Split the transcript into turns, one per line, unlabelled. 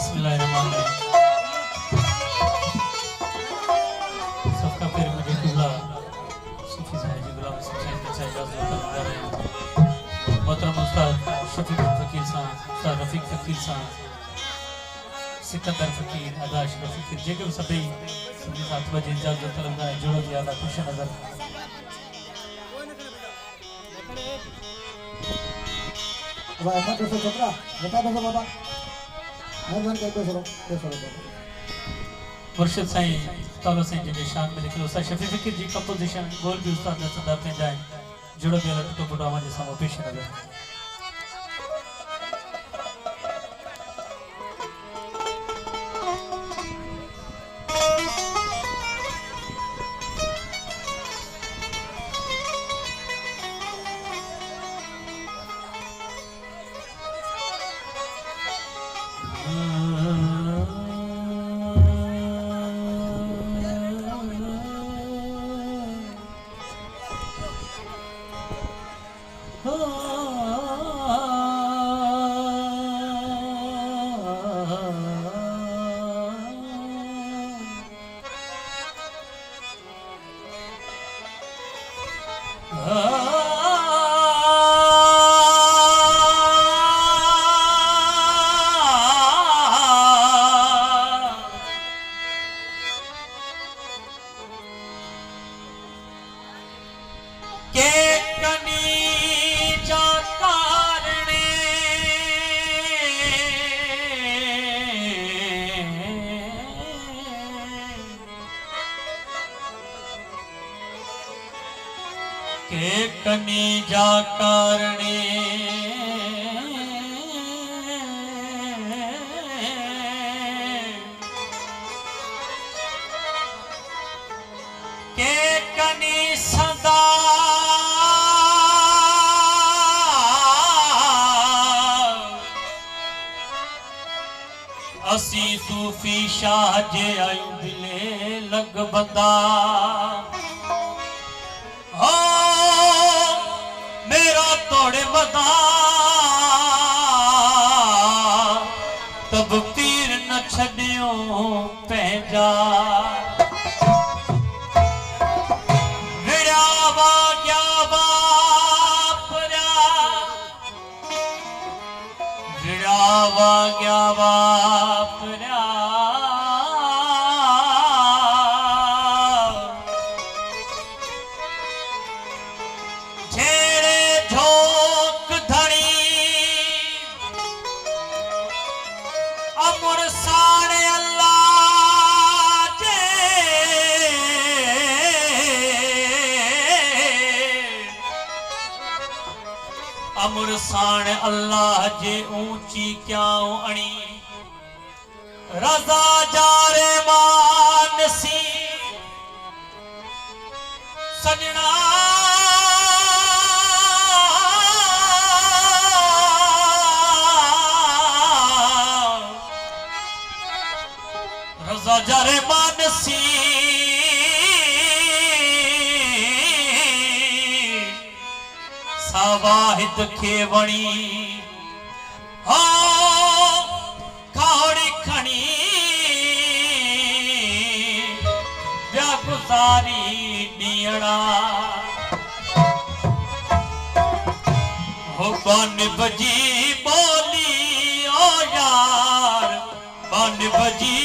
बिस्मिल्लाहिर्रहमानिर्रहीम। सबका फिर मुझे किबला सूफी साहिब जी गुलाम हुसैन के साहिब मोहतरम उस्ताद शफीक फकीर साहब, उस्ताद रफीक फकीर साहब, सिकंदर फकीर, आदाश फकीर जेके सभी सभी साथ बजे इजाजत तलबगा जोड़ो दिया अल्लाह खुश नजर
बाबा ऐसा कैसे चक्रा बता दो बाबा मेहरबान करके सुनो
मुर्शिद साईं तालो साईं जी शान में लिखियो उस्ताद शफीक फकीर जी कंपोजिशन बोल भी उस्ताद ने सदा पे जाए जोड़ो दिया अल्लाह तो बुढ़ावा जे सामो पेश नजर के कनी जा कारणे के कनी सदा असी सूफी शाह जे आयु दिले लग बंदा तोड़े बदा तब तीर न छड़ियो पंहिंजा विड़ावा गया वापरिया विड़ावा गया वापरिया अमर साण अल्लाह जे ऊंची क्यां अणी रजा जारे मानसी सजना रजा जारे मानसी वाहिद खेवणी हो खाड़ी खणी गुजारी दियड़ा हो बन बजी बोली ओ यार बन बजी